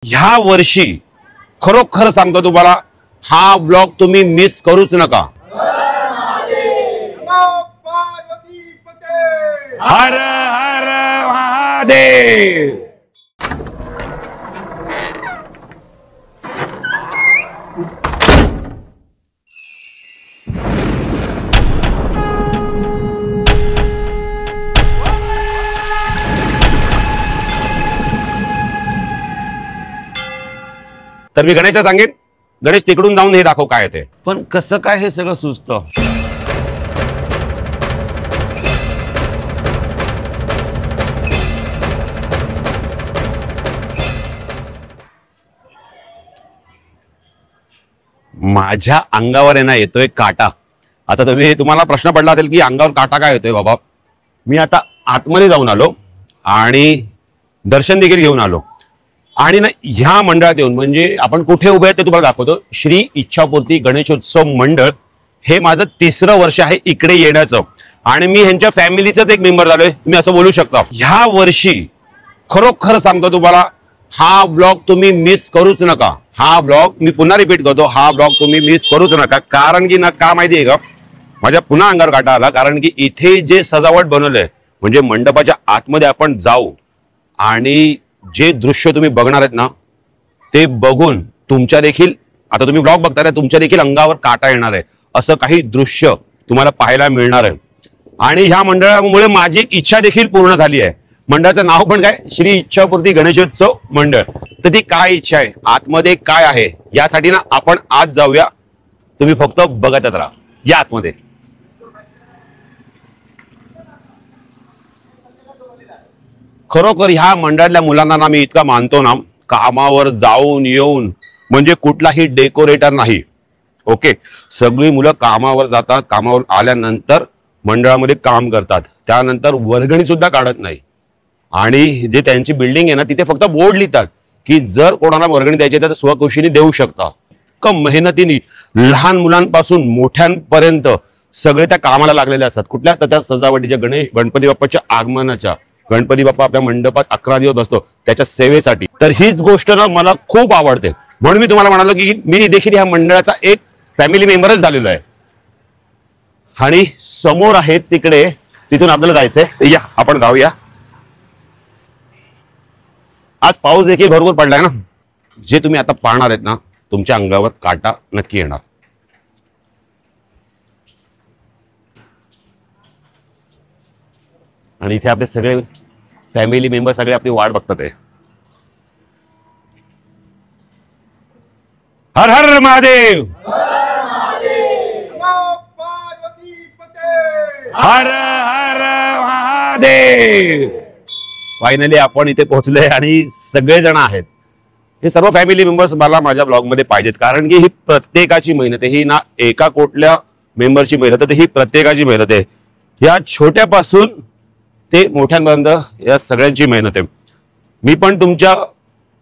ह्या वर्षी खरोखर सांगतो तुम्हाला, हा ब्लॉग तुम्ही मिस करूच नका। हर हर महादेव। तर मी गणेशला सांगेन, गणेश तिकडून जाऊन हे दाखव काय ते, पण कसं काय हे सगळं सुचतं। माझ्या अंगावर आहे ना येतोय काटा। आता तुम्हाला प्रश्न पडला असेल की अंगावर काटा काय येतोय बाबा। मी आता आतमध्ये जाऊन आलो आणि दर्शन देखील घेऊन आलो आणि ना ह्या मंडळात येऊन, म्हणजे आपण कुठे उभे आहेत ते तुम्हाला दाखवतो। श्री इच्छापूर्ती गणेशोत्सव मंडळ हे माझं 3रं वर्ष आहे इकडे येण्याचं आणि मी ह्यांच्या फॅमिलीचाच एक मेंबर झालोय, तुम्ही असं बोलू शकता। ह्या वर्षी खरोखर सांगतो तुम्हाला, हा ब्लॉग तुम्ही मिस करूच नका। हा ब्लॉग मी पुन्हा रिपीट करतो, हा ब्लॉग तुम्ही मिस करूच नका। कारण की ना का माहिती आहे का, माझ्या पुन्हा अंगावर काटा आला। कारण की इथे जे सजावट बनवलंय, म्हणजे मंडपाच्या आतमध्ये आपण जाऊ आणि जे दृश्य तुम्ही बघणार आहेत ना, ते बघून तुमच्या देखील, आता तुम्ही ब्लॉग बघताय, तुमच्या देखील अंगावर काटा येणार आहे। असं काही दृश्य तुम्हाला पाहायला मिळणार आहे आणि ह्या मंडळामुळे माझी एक इच्छा देखील पूर्ण झाली आहे। मंडळाचं नाव पण काय, श्री इच्छापूर्ती गणेशोत्सव मंडळ। तर ती काय इच्छा आहे, आतमध्ये काय आहे, यासाठी ना आपण आज जाऊया। तुम्ही फक्त बघतच राहा, या आतमध्ये। खरोखर ह्या मंडळातल्या मुलांना ना मी इतका मानतो ना, कामावर जाऊन येऊन, म्हणजे कुठलाही डेकोरेटर नाही। ओके, सगळी मुलं कामावर जातात, कामावर आल्यानंतर मंडळामध्ये काम करतात, त्यानंतर वर्गणी सुद्धा काढत नाही। आणि जे त्यांची बिल्डिंग आहे ना, तिथे फक्त बोर्ड लिहितात की जर कोणाला वर्गणी द्यायची तर स्वखुशीने देऊ शकता। कम मेहनतीने लहान मुलांपासून मोठ्यांपर्यंत सगळे त्या कामाला लागलेले असतात। कुठल्या तर त्या सजावटीच्या, गणपती बाप्पाच्या आगमनाच्या, गणपती बाप्पा आपल्या मंडपात 11 दिवस बसतो त्याच्या सेवेसाठी। तर हीच गोष्ट ना मला खूप आवडते, म्हणून मी तुम्हाला म्हणालो की मी देखील ह्या मंडळाचा एक फॅमिली मेंबरच झालेलो आहे। आणि समोर आहेत तिकडे, तिथून आपल्याला जायचंय, या आपण जाऊया। आज पाऊस देखील भरपूर पडलाय ना, जे तुम्ही आता पाहणार आहेत ना, तुमच्या अंगावर काटा नक्की येणार। आणि इथे आपले सगळे फॅमिली मेंबर सगळे आपली वाट बघतात आहे। हर हर महादेव, हर हर महादेव। फायनली आपण इथे पोहोचलोय आणि सगळेजण आहेत, हे सर्व फॅमिली मेंबर्स मला माझ्या ब्लॉग मध्ये पाहिजेत। कारण की ही प्रत्येकाची मेहनत आहे, ही ना एका कोटल्या मेंबरची मेहनत आहे, ही प्रत्येकाची मेहनत आहे। या छोट्यापासून ते मोठ्यांपर्यंत या सगळ्यांची मेहनत आहे। मी पण तुमच्या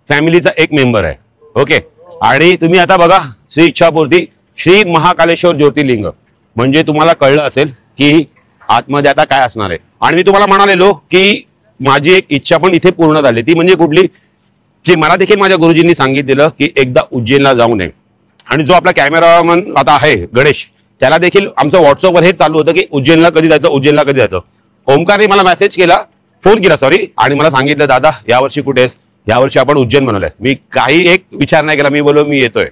फॅमिलीचा एक मेंबर आहे। ओके, आणि तुम्ही आता बघा, श्री इच्छापूर्ती श्री महाकालेश्वर ज्योतिर्लिंग, म्हणजे तुम्हाला कळलं असेल की आतमध्ये आता काय असणार आहे। आणि मी तुम्हाला म्हणालेलो की माझी एक इच्छा पण इथे पूर्ण झाली, ती म्हणजे कुठली, की मला देखील माझ्या गुरुजींनी सांगितलेलं की एकदा उज्जैनला जाऊ नये। आणि जो आपला कॅमेरामन आता आहे गणेश, त्याला देखील आमचं व्हॉट्सअपवर हे चालू होतं की उज्जैनला कधी जायचं, उज्जैनला कधी जायचं। ओमकारने मला मेसेज केला, फोन केला सॉरी, आणि मला सांगितलं दादा यावर्षी कुठे आहेस, यावर्षी आपण उज्जैन बनवलंय। मी काही एक विचार नाही केला, मी बोललो मी येतोय।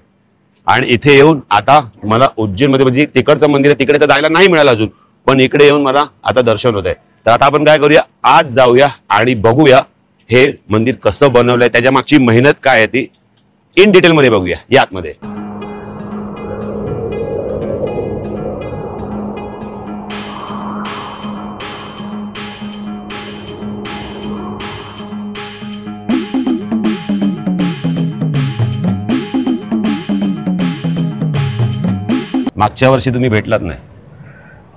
आणि इथे येऊन आता मला उज्जैनमध्ये, म्हणजे तिकडचं मंदिर आहे, तिकडे तर जायला नाही मिळालं अजून, पण इकडे येऊन मला आता दर्शन होत आहे। तर आता आपण काय करूया, आज जाऊया आणि बघूया हे मंदिर कसं बनवलंय, त्याच्या मागची मेहनत काय आहे ती इन डिटेल मध्ये बघूया या आतमध्ये। मागच्या वर्षी तुम्ही भेटलात नाही,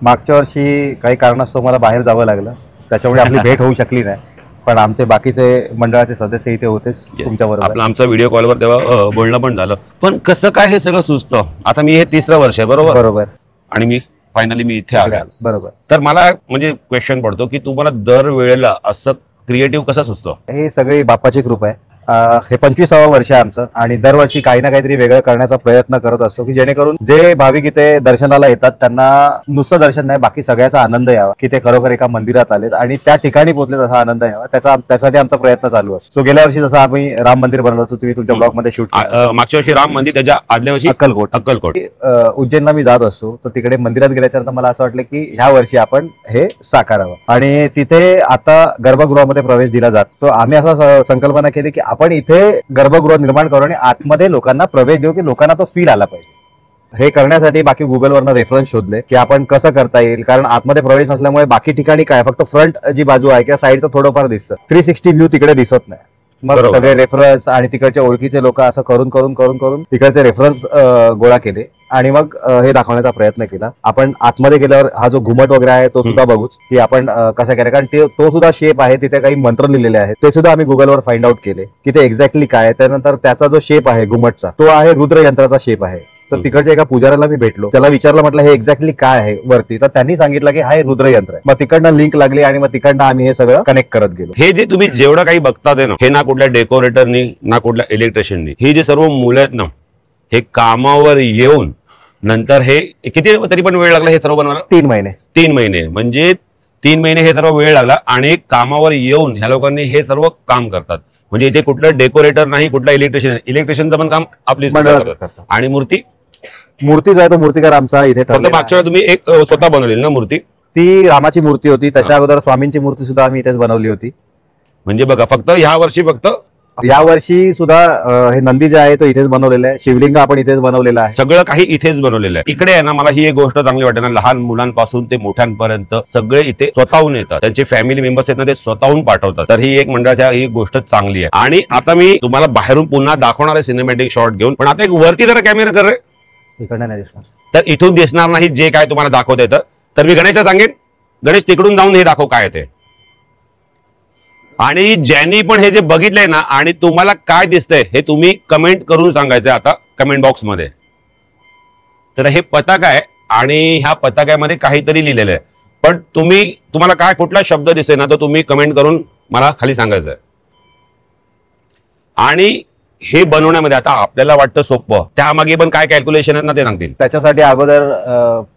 मागच्या वर्षी काही कारणास्तव मला बाहेर जावं लागलं, त्याच्यामुळे आपली भेट होऊ शकली नाही। पण आमचे बाकीचे मंडळाचे सदस्य इथे होतेच तुमच्याबरोबर। आमचा व्हिडिओ कॉलवर तेव्हा बोलणं पण झालं। पण कसं काय हे सगळं सुचतं, आता मी हे 3रं वर्ष आहे बरोबर, आणि मी फायनली मी इथे आलो बरोबर। तर मला म्हणजे क्वेश्चन पडतो की तुम्हाला दर वेळेला असं क्रिएटिव्ह कसं सुचतं? हे सगळी बाप्पाची कृपा आहे। हे 25वे वर्ष आहे आमचं आणि दरवर्षी काही ना काहीतरी वेगळं करण्याचा प्रयत्न करत असतो की जेणेकरून जे भाविक इथे दर्शनाला येतात त्यांना नुसतं दर्शन नाही, बाकी सगळ्याचा आनंद यावा, की ते खरोखर एका मंदिरात आलेत आणि त्या ठिकाणी पोहोचले तसा आनंद यावा, त्यासाठी आमचा प्रयत्न चालू असतो. सो गेल्या वर्षी जसं आम्ही राम मंदिर बनवलं होतं, तुम्ही तुमच्या ब्लॉग मध्ये शूट मागच्या वर्षी राम मंदिर, त्याच्या आदल्या वर्षी अक्कलकोट. उज्जैनला मी जात असतो तर तिकडे मंदिरात गेल्याच्यानंतर मला असं वाटलं की ह्या वर्षी आपण हे साकारावं आणि तिथे आता गर्भगृहामध्ये प्रवेश दिला जातो. आम्ही असं संकल्पना केली की आपण इथे गर्भगृह निर्माण करू आणि आतमध्ये लोकांना प्रवेश देऊ की लोकांना तो फील आला पाहिजे. हे करण्यासाठी बाकी गुगलवरनं रेफरन्स शोधले की आपण कसं करता येईल, कारण आतमध्ये प्रवेश नसल्यामुळे बाकी ठिकाणी काय फक्त फ्रंट जी बाजू आहे किंवा साईडचं थोडंफार दिसतं, 360 व्ह्यू तिकडे दिसत नाही. मग सगळे रेफरन्स आणि तिकडच्या ओळखीचे लोक असं करून करून करून करून तिकडचे रेफरन्स गोळा केले आणि मग हे दाखवण्याचा प्रयत्न केला. आपण आतमध्ये गेल्यावर हा जो घुमट वगैरे आहे तो सुद्धा बघूच की आपण कसा केला, कारण तो सुद्धा शेप आहे, तिथे काही मंत्र लिहिलेले आहेत, ते सुद्धा आम्ही गुगलवर फाइंड आउट केले की ते एक्झॅक्टली काय आहे. त्यानंतर त्याचा जो शेप आहे घुमटचा तो आहे रुद्र यंत्राचा शेप आहे. तर तिकडच्या एका पुजाऱ्याला मी भेटलो, त्याला विचारलं, म्हटलं हे एक्झॅक्टली काय आहे वरती, तर त्यांनी सांगितलं की हा हे रुद्र यंत्र आहे. मग तिकडनं लिंक लागली आणि मग तिकडनं आम्ही हे सगळं कनेक्ट करत गेलो. हे जे तुम्ही जेवढं काही बघतात ना, हे ना कुठल्या डेकोरेटरनी ना कुठल्या इलेक्ट्रिशियननी, हे जे सर्व मुलं आहेत ना, हे कामावर येऊन नंतर हे किती तरी पण वेळ लागला हे सर्व बनवायला? 3 महिने. 3 महिने म्हणजे 3 महिने हे सर्व वेळ लागला आणि कामावर येऊन ह्या लोकांनी हे सर्व काम करतात. म्हणजे इथे कुठलं डेकोरेटर नाही, कुठला इलेक्ट्रिशियनचं पण काम आपली करतात. आणि मूर्ती जो आहे तो मूर्तिकार आमचा इथे ठरला. मागच्या वेळी तुम्ही एक स्वतः बनवलेली ना मूर्ती? ती रामाची मूर्ती होती. त्याच्या अगोदर स्वामींची मूर्ती सुद्धा आम्ही इथेच बनवली होती. म्हणजे बघा, फक्त ह्या वर्षी सुद्धा हे नंदी जे आहे तो इथेच बनवलेला आहे, शिवलिंग आपण इथेच बनवलेलं आहे, सगळं काही इथेच बनवलेलं आहे. इकडे आहे ना, मला ही एक गोष्ट चांगली वाटते ना, लहान मुलांपासून ते मोठ्यांपर्यंत सगळे इथे स्वतःहून येतात, त्यांचे फॅमिली मेंबर्स आहेत ना ते स्वतःहून पाठवतात. तर ही एक मंडळाच्या ही गोष्ट चांगली आहे. आणि आता मी तुम्हाला बाहेरून पुन्हा दाखवणार आहे सिनेमॅटिक शॉट घेऊन, पण आता एक वरती जरा कॅमेरा कर रे, इकडनं नाही दिसणार, तर इथून दिसणार नाही जे काय तुम्हाला दाखवता येतं. तर मी गणेशला सांगेन, गणेश तिकडून जाऊन हे दाखव काय ते. आणि ज्यांनी पण हे जे बघितलंय ना आणि तुम्हाला काय दिसतंय हे तुम्ही कमेंट करून सांगायचंय आता कमेंट बॉक्स मध्ये. तर हे पताका आहे आणि ह्या पताक्यामध्ये काहीतरी लिहिलेलं आहे, पण तुम्हाला काय कुठला शब्द दिसतोय ना तो तुम्ही कमेंट करून मला खाली सांगायचंय. आणि हे बनवण्यामध्ये आता आपल्याला वाटतं सोपं, त्यामागे पण काय कॅल्क्युलेशन आहेत ना ते सांगतील. त्याच्यासाठी अगोदर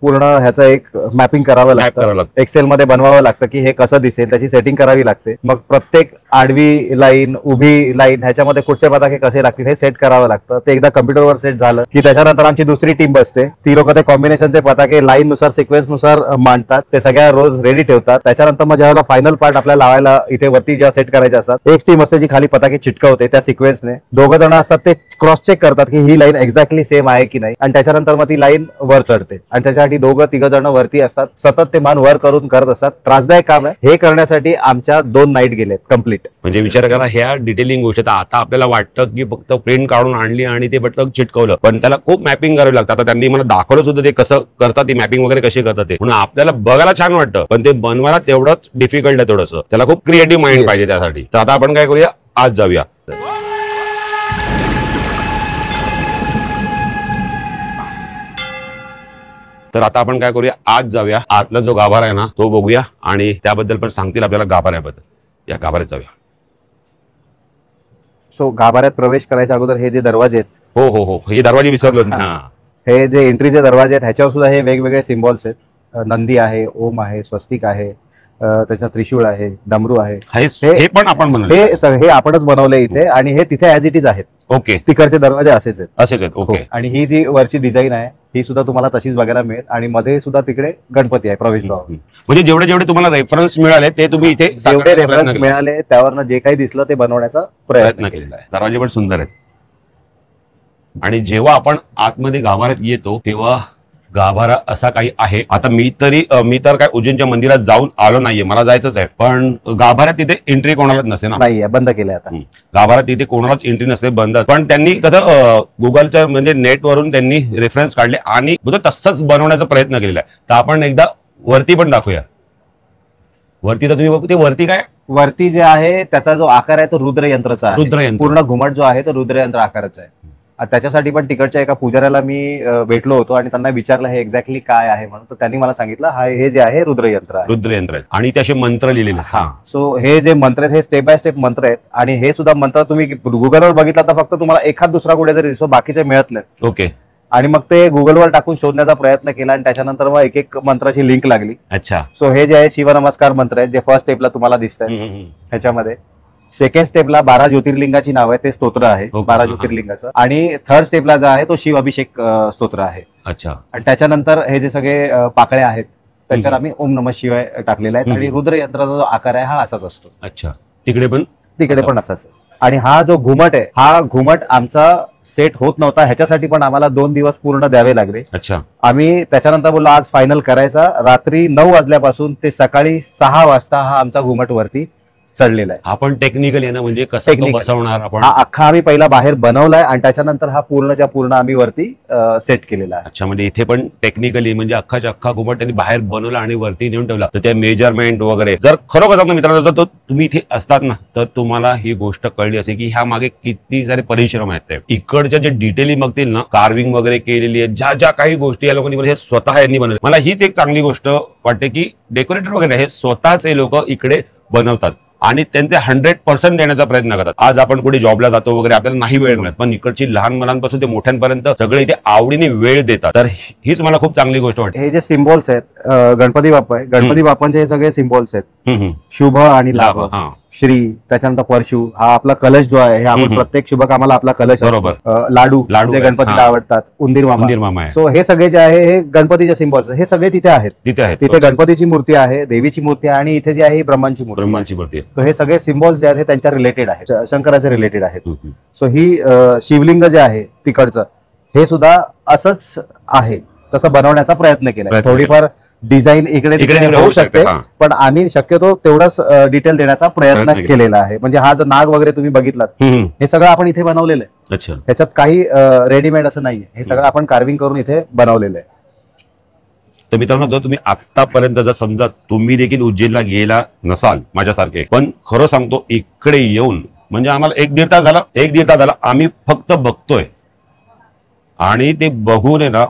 पूर्ण ह्याचं एक मॅपिंग करावं लागतं, एक्सेल मध्ये बनवावं लागतं की हे कसं दिसेल, त्याची सेटिंग करावी लागते. मग प्रत्येक आडवी लाईन, उभी लाईन ह्याच्यामध्ये कुठचे पताके कसे लागतील हे सेट करावं लागतं. ते एकदा कम्प्युटरवर सेट झालं की त्याच्यानंतर आमची दुसरी टीम बसते, ती लोक ते कॉम्बिनेशनचे पताके लाईन नुसार सिक्वेन्स नुसार मांडतात, ते सगळ्या रोज रेडी ठेवतात. त्याच्यानंतर मग ज्यावेळेला फायनल पार्ट आपल्याला लावायला इथे वरती जेव्हा सेट करायचे असतात, एक टीम असते जी खाली पताके चिटकवते त्या सिक्वेन्सने, जण असतात ते क्रॉस चेक करतात की ही लाईन एक्झॅक्टली सेम आहे की नाही, आणि त्याच्यानंतर मग ती लाईन वर चढते. आणि त्याच्यासाठी 2-3 जण वरती असतात, सतत ते मान वर करून करत असतात. त्रासदायक काम आहे. हे करण्यासाठी आमच्या 2 नाईट गेलेत कम्प्लीट. म्हणजे विचार करा, ह्या डिटेलिंग गोष्ट आता आपल्याला वाटतं की फक्त प्रिंट काढून आणली आणि ते पटकन चिटकवलं, पण त्याला खूप मॅपिंग करावी लागतं. आता त्यांनी मला दाखवलं सुद्धा ते कसं करतात, ती मॅपिंग वगैरे कशी करतात ते, म्हणून आपल्याला बघायला छान वाटतं, पण ते बनवायला तेवढंच डिफिकल्ट आहे. थोडंसं त्याला खूप क्रिएटिव्ह माइंड पाहिजे त्यासाठी. तर आता आपण काय करूया, आज जाऊया. तर आता आपण काय करूया, आज जाऊया, आतला जो गाभारा आहे ना तो बघूया आणि त्याबद्दल पण सांगतील आपल्याला गाभाऱ्याबद्दल. या गाभाऱ्यात जाऊया. सो गाभाऱ्यात प्रवेश करायच्या अगोदर हे जे दरवाजे आहेत, हो हे दरवाजे विसरलो. हे जे एंट्रीचे दरवाजे आहेत ह्याच्यावर सुद्धा हे वेगवेगळे सिम्बॉल्स आहेत. नंदी आहे, ओम आहे, स्वस्तिक आहे, त्याच्यात त्रिशूळ आहे, डमरू आहे. हे पण आपण बनवले, हे आपणच बनवले इथे आणि हे तिथे ऍज इट इज आहेत. ओके, तिकडचे दरवाजे असेच आहेत. ओके. आणि ही जी वरची डिझाईन आहे ही सुद्धा तुम्हाला तशीच बघायला मिळेल आणि मध्ये सुद्धा तिकडे गणपती आहे प्रवेशद्वार. म्हणजे जेवढे तुम्हाला रेफरन्स मिळाले ते तुम्ही इथे जेवढे रेफरन्स मिळाले त्यावरनं जे काही दिसलं ते बनवण्याचा प्रयत्न केलेला आहे. दरवाजे पण सुंदर आहेत. आणि जेव्हा आपण आतमध्ये गाभाऱ्यात येतो तेव्हा गाभारा असा काही आहे. आता मी तर काय उज्जैनच्या मंदिरात जाऊन आलो नाहीये, मला जायचंच आहे, पण गाभाऱ्यात तिथे एंट्री कोणालाच नसते ना. नाहीये, बंद केलंय आता. गाभाऱ्यात तिथे कोणालाच एंट्री नसते, बंद. पण त्यांनी कसं गुगलच्या म्हणजे नेटवरून त्यांनी रेफरन्स काढले आणि तसंच बनवण्याचा प्रयत्न केलेला आहे. तर आपण एकदा वरती पण दाखवूया. वरती तर तुम्ही बघू, ते वरती काय, वरती जे आहे त्याचा जो आकार आहे तो रुद्र यंत्राचा आहे. रुद्रयंत्र पूर्ण घुमट जो आहे तो रुद्रयंत्र आकाराचा आहे. त्याच्यासाठी पण तिकडच्या एका पुजाऱ्याला मी भेटलो होतो आणि त्यांना विचारलं हे एक्झॅक्टली काय आहे म्हणून. तर त्यांनी मला सांगितलं हे जे आहे रुद्रयंत्र आहे. रुद्रयंत्र आहे आणि त्याचे मंत्र लिहिलेले. सो हे जे मंत्र आहेत हे स्टेप बाय स्टेप मंत्र आहेत आणि हे सुद्धा मंत्र तुम्ही गुगलवर बघितला तर फक्त तुम्हाला एखाद दुसरा कुठेतरी दिसतो, बाकीचे मिळत नाहीत. ओके. आणि मग ते गुगलवर टाकून शोधण्याचा प्रयत्न केला आणि त्याच्यानंतर मग एक एक मंत्राची लिंक लागली. अच्छा. सो हे जे आहे शिवनमस्कार मंत्र आहेत जे फर्स्ट स्टेपला तुम्हाला दिसत आहेत ह्याच्यामध्ये. सेकंड स्टेपला 12 ज्योतिर्लिंगाची नाव आहे, ते स्तोत्र आहे 12 ज्योतिर्लिंगाचं. आणि थर्ड स्टेपला जो आहे तो शिव अभिषेक स्तोत्र आहे. अच्छा. आणि त्याच्यानंतर हे जे सगळे पाकळ्या आहेत त्याच्यावर आम्ही ओम नमः शिवाय टाकलेला आहे आणि रुद्र यंत्राचा जो आकार आहे हा असाच असतो. अच्छा. तिकडे पण असाच. आणि हा जो घुमट आहे हा घुमट आमचा सेट होत नव्हता, ह्याच्यासाठी पण आम्हाला 2 दिवस पूर्ण द्यावे लागले. अच्छा. आम्ही त्याच्यानंतर बोललो आज फायनल करायचा. रात्री 9 वाजल्यापासून ते सकाळी 6 वाजता हा आमचा घुमट वरती चढलेला आहे. आपण टेक्निकल आहे ना, म्हणजे कसं बसवणार आपण. हा अख्खा आम्ही पहिला बाहेर बनवलाय आणि त्याच्यानंतर हा पूर्णच्या पूर्ण आम्ही वरती सेट केलेला आहे. अच्छा. म्हणजे इथे पण टेक्निकली म्हणजे अख्खाच्या अख्खा घुमट त्यांनी बाहेर बनवला आणि वरती नेऊन ठेवला. तर त्या मेजरमेंट वगैरे जर खरोखर सांगतो मित्रांनो, तर तुम्ही इथे असतात ना तर तुम्हाला ही गोष्ट कळली असेल की ह्या मागे किती सारे परिश्रम आहेत. इकडच्या जे डिटेलिंग बघतील ना, कार्विंग वगैरे केलेली आहे, ज्या ज्या काही गोष्टी या लोकांनी हे स्वतः यांनी बनवले. मला हीच एक चांगली गोष्ट वाटते की डेकोरेटर वगैरे हे स्वतःच हे लोक इकडे बनवतात आणि त्यांचे 100% देण्याचा प्रयत्न करतात. आज आपण कुठे जॉबला जातो वगैरे आपल्याला नाही वेळ मिळत, पण इकडची लहान मुलांपासून ते मोठ्यांपर्यंत सगळे इथे आवडीने वेळ देतात. तर हीच मला खूप चांगली गोष्ट वाटते. हे जे सिम्बॉल्स आहेत गणपती बाप्पा आहे, गणपती बाप्पांचे हे सगळे सिम्बॉल्स आहेत. शुभ आणि लाभ, श्री, त्याच्यानंतर परशु. हा आपला कलश जो आहे हे आपण प्रत्येक शुभ कामाला आपला कलश, बरोबर. लाडू जे गणपतीला आवडतात, उंदीर मामा. सो हे सगळे जे आहे हे गणपतीचे सिम्बॉल्स हे सगळे तिथे आहेत. तिथे गणपतीची मूर्ती आहे, देवीची मूर्ती आहे आणि इथे जी आहे ही ब्रह्मांची मूर्ती. तर हे सगळे सिम्बॉल्स जे आहेत हे त्यांच्या रिलेटेड आहेत, शंकराचे रिलेटेड आहेत. सो ही शिवलिंग जे आहे तिकडचं हे सुद्धा असंच आहे, तसं बनवण्याचा प्रयत्न केला. थोडीफार डिझाईन इकडे तिकडे होऊ शकते, पण आम्ही शक्यतो तेवढंच डिटेल देण्याचा प्रयत्न केलेला आहे. म्हणजे हा जो नाग वगैरे तुम्ही बघितलात हे सगळं आपण इथे बनवलेलं आहे. त्याच्यात काही रेडीमेड असं नाहीये, हे सगळं आपण कार्विंग करून इथे बनवलेलं आहे. तर मित्रांनो, जर तुम्ही आतापर्यंत जर समजा तुम्ही देखील उज्जैनला गेला नसाल माझ्यासारखे, पण खरं सांगतो इकडे येऊन म्हणजे आम्हाला 1-1.5 तास झाला आम्ही फक्त बघतोय आणि ते बघून आहे ना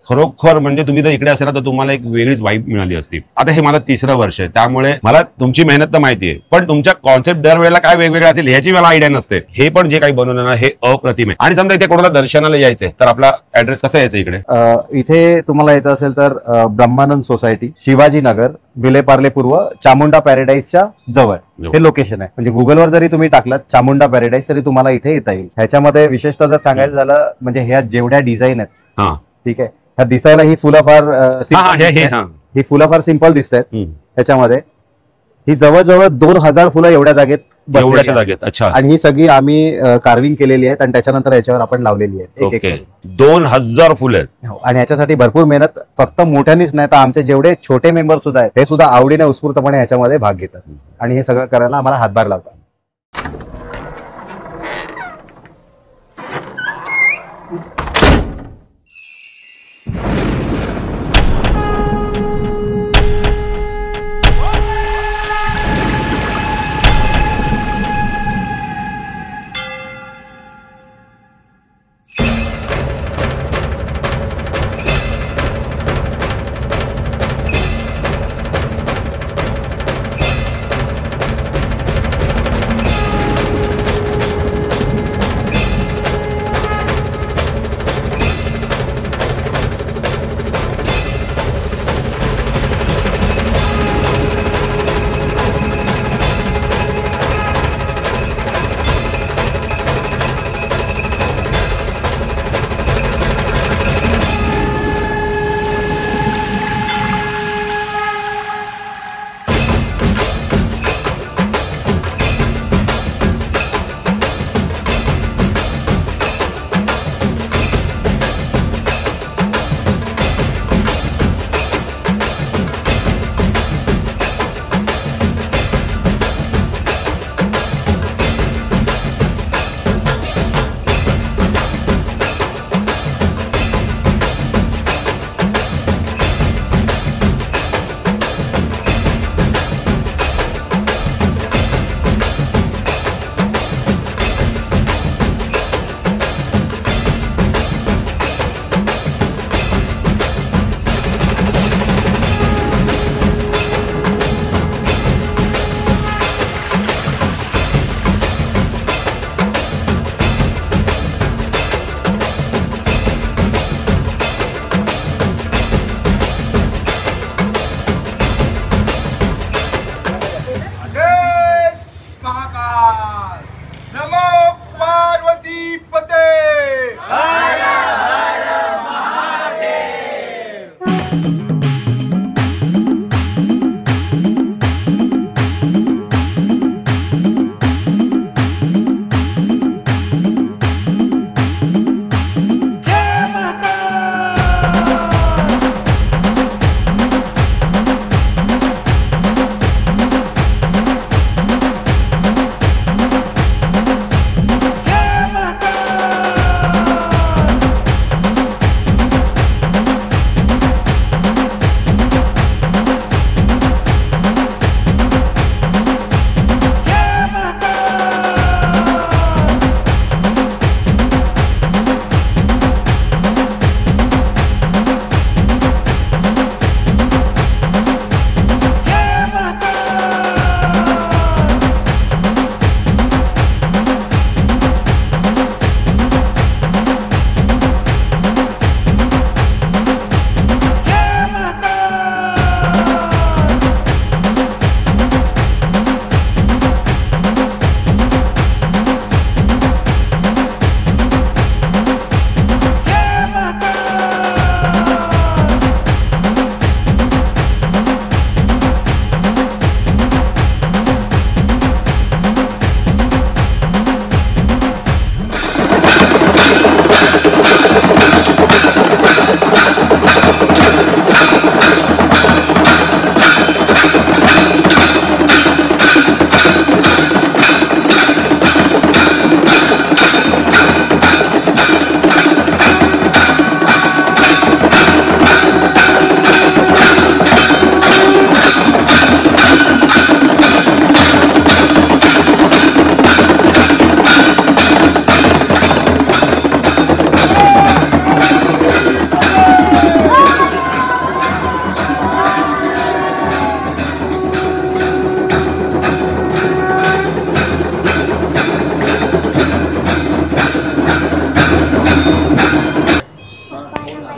खरोखर म्हणजे तुम्ही जर इकडे असेल तर तुम्हाला एक वेगळीच वाईब मिळाली असती. आता हे माझं 3रं वर्ष आहे, त्यामुळे मला तुमची मेहनत तर माहिती आहे, पण तुमच्या कॉन्सेप्ट दरवेळेला काय वेगवेगळे असेल ह्याची मला आयडिया नसते. हे पण जे काही बनवलं ना हे अप्रतिम आहे. आणि समजा इथे कोणाला दर्शनाला यायचंय तर आपला ऍड्रेस कसा यायचा इकडे? इथे तुम्हाला यायचं असेल तर ब्रह्मानंद सोसायटी, शिवाजी नगर, विलेपार्ले पूर्व, चामुंडा पॅराडाईजच्या जवळ हे लोकेशन आहे. म्हणजे गुगलवर जरी तुम्ही टाकलात चामुंडा पॅराडाईज तरी तुम्हाला इथे येता येईल. ह्याच्यामध्ये विशेषतः जर सांगायचं झालं म्हणजे ह्या जेवढ्या डिझाईन आहेत, ठीक आहे, ह्या दिसायला ही फुलं फार सिंपल दिसत आहेत. ह्याच्यामध्ये ही जवळजवळ 2000 फुलं एवढ्या जागेत. अच्छा. आणि ही सगळी आम्ही कार्विंग केलेली आहेत आणि त्याच्यानंतर याच्यावर आपण लावलेली आहेत. 2000 फुलं आहेत. आणि याच्यासाठी भरपूर मेहनत फक्त मोठ्यांनीच नाही तर आमचे जेवढे छोटे मेंबर सुद्धा आहेत हे सुद्धा आवडीने उत्स्फूर्तपणे याच्यामध्ये भाग घेतात आणि हे सगळं करायला आम्हाला हातभार लावतात.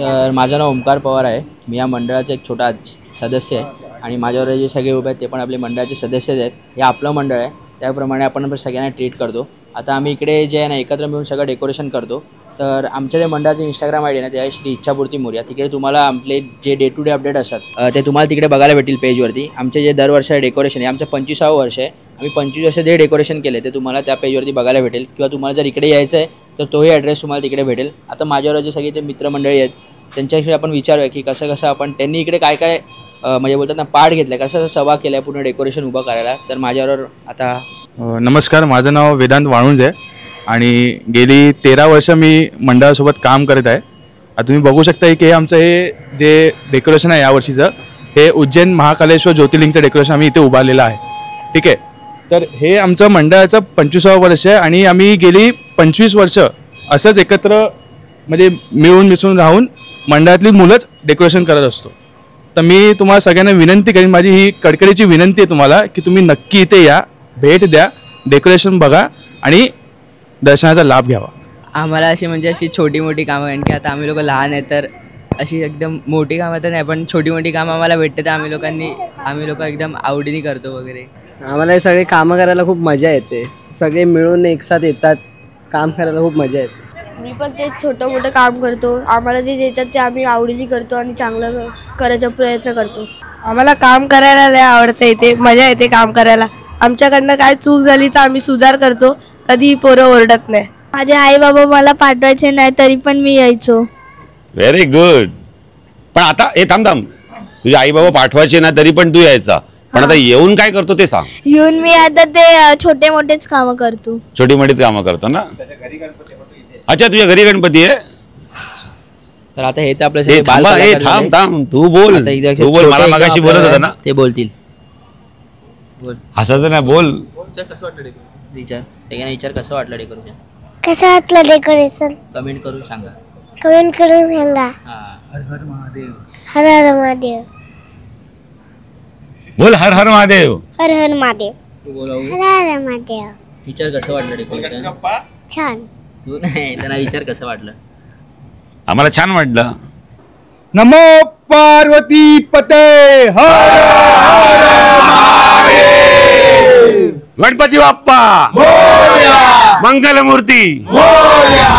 तर माझं नाव ओमकार पवार आहे. मी या मंडळाचा एक छोटा सदस्य आहे आणि माझ्यावर जे सगळे उभे आहेत ते पण आपले मंडळाचे सदस्यच आहेत. हे आपलं मंडळ आहे, त्याप्रमाणे आपण सगळ्यांना ट्रीट करतो. आता आम्ही इकडे जे आहे ना एकत्र मिळून सगळं डेकोरेशन करतो. तर आमच्या जे मंडळाचे इंस्टाग्राम आय डी ना ते आहे श्री इच्छापूर्ती मोरया. तिकडे तुम्हाला आपले जे डे टू डे अपडेट असतात ते तुम्हाला तिकडे बघायला भेटेल पेजवरती. आमचे जे दरवर्षी डेकोरेशन आहे, आमचं 25वं वर्ष आहे. आम्ही 25 वर्ष जे डेकोरेशन केले ते तुम्हाला त्या पेजवरती बघायला भेटेल किंवा तुम्हाला जर इकडे यायचं आहे तर तोही ॲड्रेस तुम्हाला तिकडे भेटेल. आता माझ्यावर जे सगळे ते मित्रमंडळी आहेत त्यांच्याशी आपण विचारूया की कसं आपण त्यांनी इकडे काय काय म्हणजे बोलतात ना पार्ट घेतला, कसं सभा केला आहे पूर्ण डेकोरेशन उभं करायला. तर माझ्याबरोबर आता नमस्कार, माझं नाव वेदांत वाळुंज आहे आणि गेली 13 वर्ष मी मंडळासोबत काम करत आहे. आता तुम्ही बघू शकता की आमचं हे जे डेकोरेशन आहे यावर्षीचं हे उज्जैन महाकालेश्वर ज्योतिर्लिंगचं डेकोरेशन आम्ही इथे उभारलेलं आहे. ठीक आहे, तर हे आमचं मंडळाचं 25वं वर्ष आहे आणि आम्ही गेली 25 वर्ष असंच एकत्र म्हणजे मिळून मिसळून राहून मंडळातली मुलंच डेकोरेशन करत असतो. तर मी तुम्हाला सगळ्यांना विनंती करीन, माझी ही कडकडीची विनंती आहे तुम्हाला की तुम्ही नक्की इथे या, भेट द्या, डेकोरेशन बघा आणि दर्शनाचा लाभ घ्यावा. आम्हाला अशी म्हणजे अशी छोटी मोठी कामं, कारण की आता आम्ही लोक लहान आहे तर अशी एकदम मोठी कामं तर नाही, पण छोटी मोठी कामं आम्हाला भेटते तर आम्ही लोक एकदम आवडीने करतो वगैरे. आम्हाला हे सगळे कामं करायला खूप मजा येते. सगळे मिळून एकसाथ येतात, काम करायला खूप मजा येते. मी पण ते छोटं मोठं काम करतो. आम्हाला जे देतात ते आम्ही आवडीने करतो आणि चांगलं करायचा प्रयत्न करतो. आम्हाला काम करायला लय आवडतं, येते मजा येते काम करायला. आमच्याकडनं काय चूक झाली तर आम्ही सुधार करतो, कधी पोरं ओरडत नाही. माझे आई बाबा मला पाठवायचे नाही तरी पण मी यायचो. Very good. पण आता हे थांब, तुझे आई बाबा पाठवायचे ना तरी पण तू यायचा, पण आता येऊन काय करतो ते सांग. येऊन मी आता ते छोटे मोठेच कामं करतो. छोटी मोठीच कामं करतो ना. अच्छा, तुझ्या घरी गणपती आहे. तर आता हे तर आपलं हे थांब, तू बोल. मला मगाशी बोलत होता ना, ते बोलतील. बोल, हसायचं नाही, बोल. कसं वाटलं डेकोरेशन? सगळ्यांना विचार कसं वाटलं डेकोरेशन, कसं वाटलं डेकोरेशन कमेंट करून सांगा. कमेंट करून सांगा. हर हर महादेव. हर हर महादेव. बोल हर हर महादेव. हर हर महादेव. तू बोल. हर हर महादेव. विचार कसं वाटलं डेकोरेशन? छान. तू नाही, त्यांना विचार कसं वाटलं? आम्हाला छान वाटलं. नमो पार्वती पते हर गणपती बाप्पा मोरया, मंगलमूर्ती मोरया.